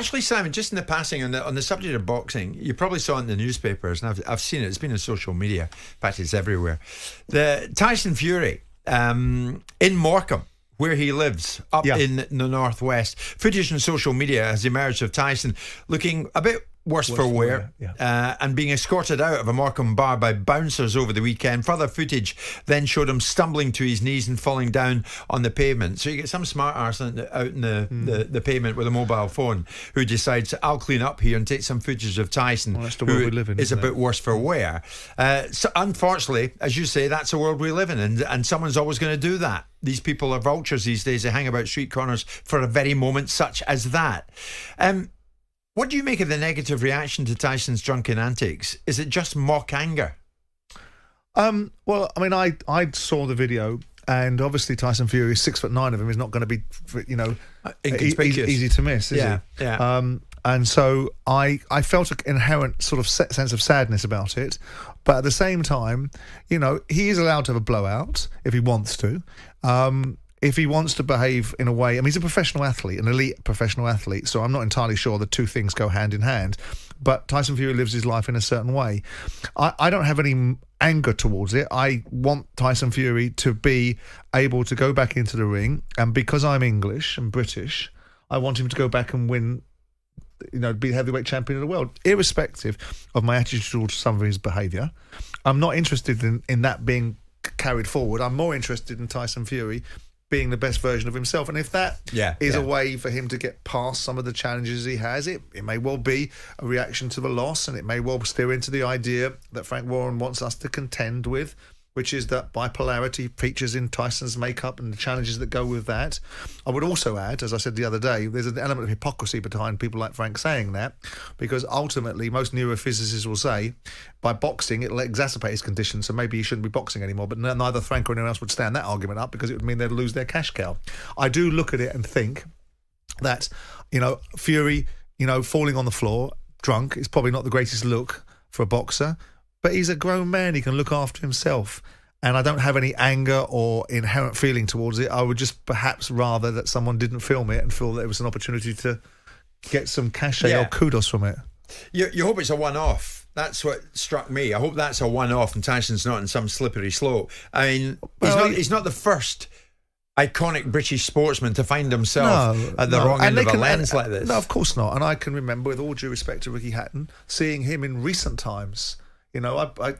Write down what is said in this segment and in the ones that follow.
Actually, Simon, just in the passing on the subject of boxing, you probably saw it in the newspapers, and I've seen it. It's been in social media. In fact, it's everywhere. The Tyson Fury in Morecambe, where he lives, up in the northwest. Footage on social media has emerged of Tyson looking a bit worse for wear, and being escorted out of a Morecambe bar by bouncers over the weekend. Further footage then showed him stumbling to his knees and falling down on the pavement. So you get some smart arse out in the pavement with a mobile phone who decides, I'll clean up here and take some footage of Tyson, that's the world we live in, is a bit worse for wear. So unfortunately, as you say, that's the world we live in, and someone's always going to do that. These people are vultures these days. They hang about street corners for a very moment such as that. What do you make of the negative reaction to Tyson's drunken antics? Is it just mock anger? Well, I mean, I saw the video, and obviously Tyson Fury is 6'9" of him. Is not going to be, inconspicuous, easy to miss, is he? Yeah. And so I felt an inherent sort of sense of sadness about it. But at the same time, he is allowed to have a blowout if he wants to. If he wants to behave in a way, I mean, he's a professional athlete, an elite professional athlete, so I'm not entirely sure the two things go hand in hand. But Tyson Fury lives his life in a certain way. I don't have any anger towards it. I want Tyson Fury to be able to go back into the ring, and because I'm English and British, I want him to go back and win, be the heavyweight champion of the world, irrespective of my attitude towards some of his behaviour. I'm not interested in that being carried forward. I'm more interested in Tyson Fury being the best version of himself, and if that is a way for him to get past some of the challenges he has, it may well be a reaction to the loss, and it may well steer into the idea that Frank Warren wants us to contend with, which is that bipolarity features in Tyson's makeup and the challenges that go with that. I would also add, as I said the other day, there's an element of hypocrisy behind people like Frank saying that, because ultimately most neurophysicists will say by boxing it'll exacerbate his condition, so maybe he shouldn't be boxing anymore. But neither Frank or anyone else would stand that argument up, because it would mean they'd lose their cash cow. I do look at it and think that, Fury, falling on the floor drunk is probably not the greatest look for a boxer. But he's a grown man. He can look after himself. And I don't have any anger or inherent feeling towards it. I would just perhaps rather that someone didn't film it and feel that it was an opportunity to get some cachet or kudos from it. You hope it's a one-off. That's what struck me. I hope that's a one-off and Tyson's not in some slippery slope. I mean, he's not the first iconic British sportsman to find himself at the wrong end of a lens like this. No, of course not. And I can remember, with all due respect to Ricky Hatton, seeing him in recent times. I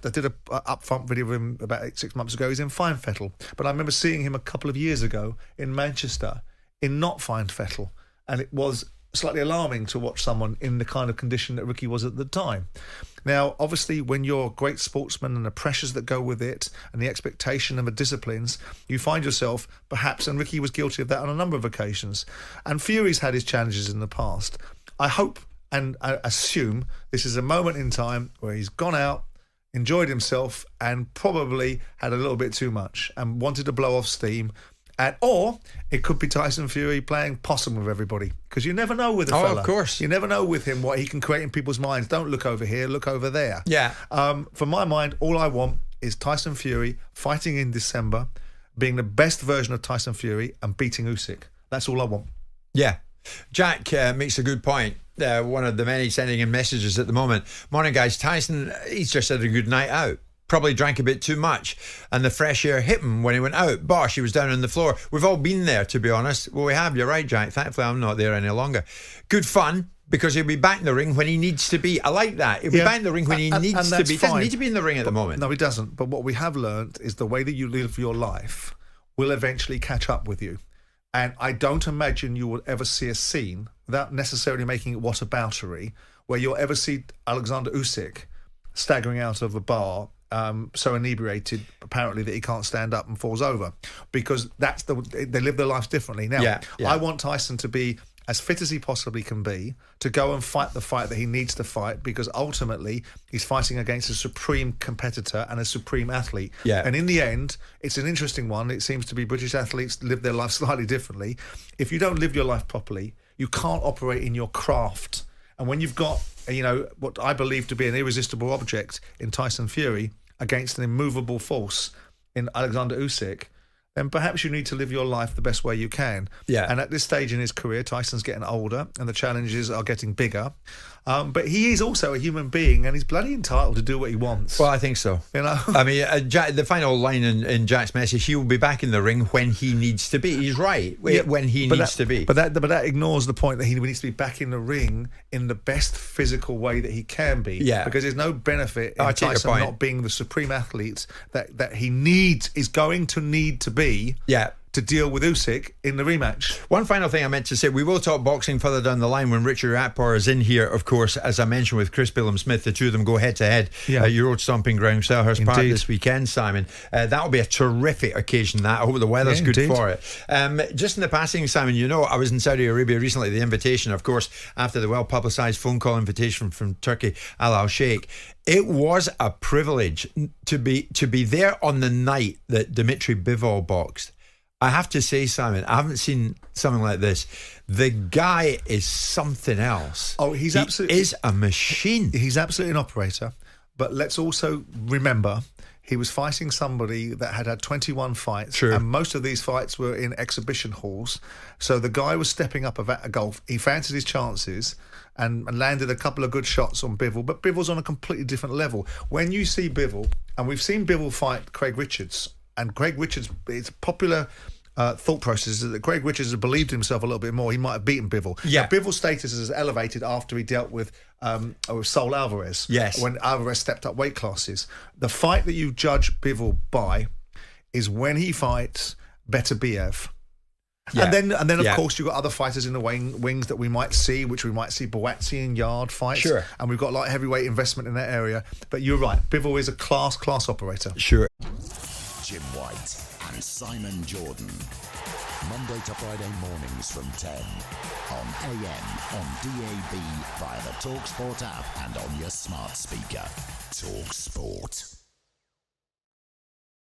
did a upfront video of him about 6 months ago. He's in fine fettle. But I remember seeing him a couple of years ago in Manchester in not fine fettle. And it was slightly alarming to watch someone in the kind of condition that Ricky was at the time. Now, obviously, when you're a great sportsman and the pressures that go with it and the expectation and the disciplines, you find yourself perhaps, and Ricky was guilty of that on a number of occasions. And Fury's had his challenges in the past. I hope and I assume this is a moment in time where he's gone out, enjoyed himself, and probably had a little bit too much and wanted to blow off steam. Or it could be Tyson Fury playing possum with everybody, because you never know with a fella. Of course. You never know with him what he can create in people's minds. Don't look over here, look over there. Yeah. For my mind, all I want is Tyson Fury fighting in December, being the best version of Tyson Fury and beating Usyk. That's all I want. Yeah. Jack makes a good point. One of the many sending in messages at the moment. Morning, guys. Tyson, he's just had a good night out. Probably drank a bit too much, and the fresh air hit him when he went out. Bosh, he was down on the floor. We've all been there, to be honest. Well, we have. You're right, Jack. Thankfully, I'm not there any longer. Good fun, because he'll be back in the ring when he needs to be. I like that. He'll be back in the ring when he needs to be. He doesn't need to be in the ring at the moment. No, he doesn't. But what we have learned is the way that you live your life will eventually catch up with you. And I don't imagine you will ever see a scene, without necessarily making it whataboutery, where you'll ever see Alexander Usyk staggering out of a bar, so inebriated apparently that he can't stand up and falls over, because they live their lives differently. Now, I want Tyson to be as fit as he possibly can be, to go and fight the fight that he needs to fight, because ultimately he's fighting against a supreme competitor and a supreme athlete. And in the end, it's an interesting one. It seems to be British athletes live their life slightly differently. If you don't live your life properly, you can't operate in your craft. And when you've got, what I believe to be an irresistible object in Tyson Fury against an immovable force in Alexander Usyk, then perhaps you need to live your life the best way you can. Yeah. And at this stage in his career, Tyson's getting older and the challenges are getting bigger. But he is also a human being and he's bloody entitled to do what he wants. Well, I think so. You know? I mean, the final line in Jack's message, he will be back in the ring when he needs to be. He's right, when he needs to be. But that ignores the point that he needs to be back in the ring in the best physical way that he can be. Yeah. Because there's no benefit in Tyson not being the supreme athlete that he is going to need to be. Yeah. To deal with Usyk in the rematch. One final thing I meant to say, we will talk boxing further down the line when Richard Atpar is in here, of course, as I mentioned, with Chris Billum-Smith. The two of them go head-to-head at your old stomping ground, Selhurst Park, this weekend, Simon. That'll be a terrific occasion, that. I hope the weather's good for it. Just in the passing, Simon, you know, I was in Saudi Arabia recently, the invitation, of course, after the well-publicised phone call invitation from Turkey, Al Sheikh. It was a privilege to be there on the night that Dmitry Bivol boxed. I have to say, Simon, I haven't seen something like this. The guy is something else. Oh, he is a machine. He's absolutely an operator. But let's also remember, he was fighting somebody that had 21 fights. True. And most of these fights were in exhibition halls. So the guy was stepping up a golf. He fancied his chances and landed a couple of good shots on Bivol. But Bivol's on a completely different level. When you see Bivol, and we've seen Bivol fight Craig Richards, and Craig Richards, it's popular thought process is that Craig Richards has believed in himself a little bit more. He might have beaten Bivol. Yeah. Now, Bivol's status is elevated after he dealt with Saul Alvarez. Yes. When Alvarez stepped up weight classes. The fight that you judge Bivol by is when he fights Beterbiev. Yeah. And then of course you've got other fighters in the wings that we might see, which we might see Boatsy and Yard fights. Sure. And we've got like heavyweight investment in that area. But you're right, Bivol is a class operator. Sure. Jim White and Simon Jordan. Monday to Friday mornings from 10 on AM, on DAB, via the talkSPORT app and on your smart speaker. talkSPORT.